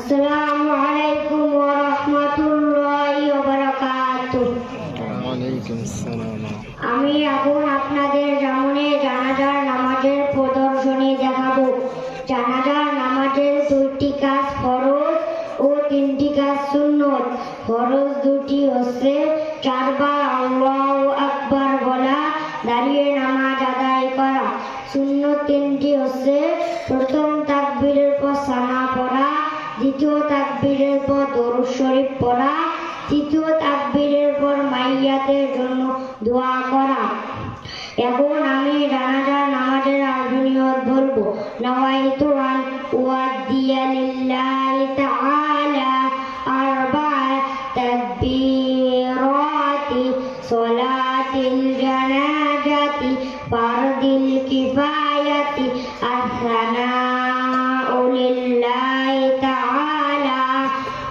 আসসালামু আলাইকুম ওয়া রাহমাতুল্লাহি ওয়া বারাকাতুহু। ওয়ালাইকুম আসসালাম। আমি এখন আপনাদের সামনে জানাজার নামাজের প্রদর্শনী দেখাবো। জানাজার নামাজের 2টি কাজ ফরজ ও 3টি কাজ সুন্নত। ফরজ দুটি হচ্ছে 4 বার আল্লাহু আকবার বলা, দাঁড়িয়ে নামাজ আদায় করা। সুন্নত 3টি হচ্ছে প্রথম তাকবীরের পর সানা পড়া, দ্বিতীয় তাকবীরের পর দরুদ শরীফ পড়া, তৃতীয় তাকবীরের পর মাইয়াতের জন্য দোয়া করা। এখন আমি জানাজার নামাজের আরবি নিয়ত বলবো। নাওয়াইতু আন উয়াদ্দিয়া লিল্লাহি তাআলা আরবা'a তাকবীরাতি সলাতিল জানাজাতি ফারদিল কিফায়াতি আসসানাউ লিল্লাহি তাআলা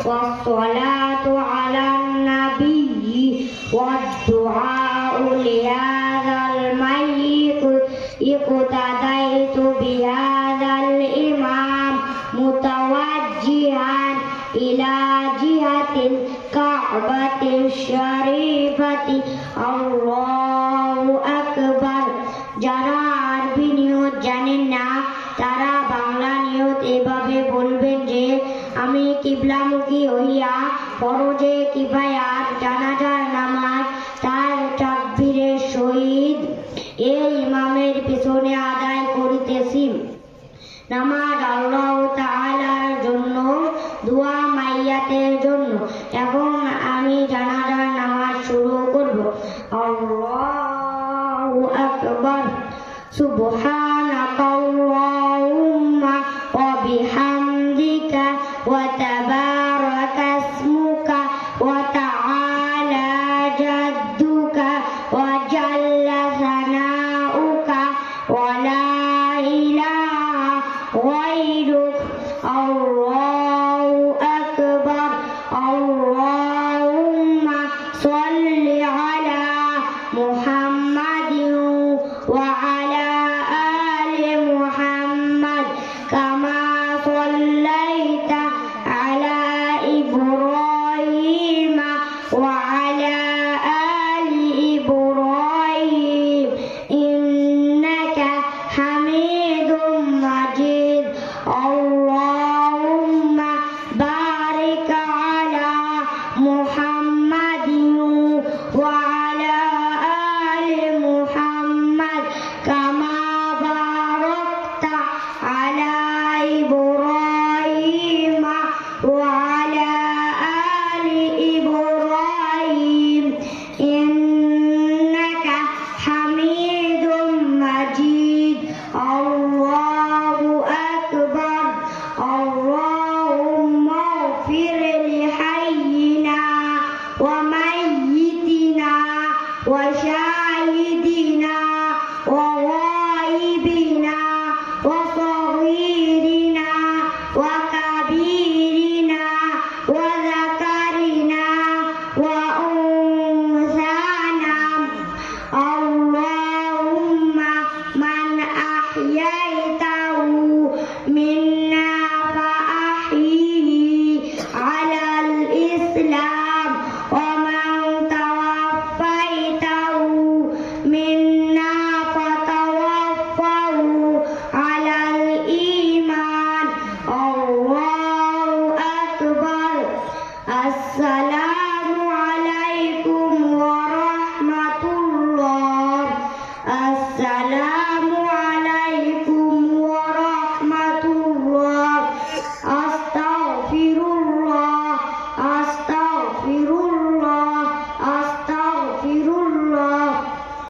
ওয়াসসালাতু আলান নাবিয়্যি ওয়াদ-দুআউ লিহাযাল মাইয়িত ইকতাদাইতু বিহাযাল ইমাম মুতাওয়াজ্জিহান ইলা জিহাতিল কা'বাতিশ শরীফাতি আল্লাহু আকবার। যারা আরবি নিয়ত জানেন না তারা বাংলা নিয়ত এভাবে বলবেন যে আমি কিবলামুখী হইয়া ফরজে কিফায়াত জানাজার নামাজ তার তাকবীরের সহিত এই ইমামের পিছনে আদায় করিতেছি। নামাজ আল্লাহ তাআলার জন্য, দোয়া মাইয়াতের জন্য। এখন আমি জানাজার নামাজ শুরু করব। আল্লাহু আকবার। সুবহানাকাল্লাহুম্মা ওয়া বিহামদিকা ওয়া তাবারাকা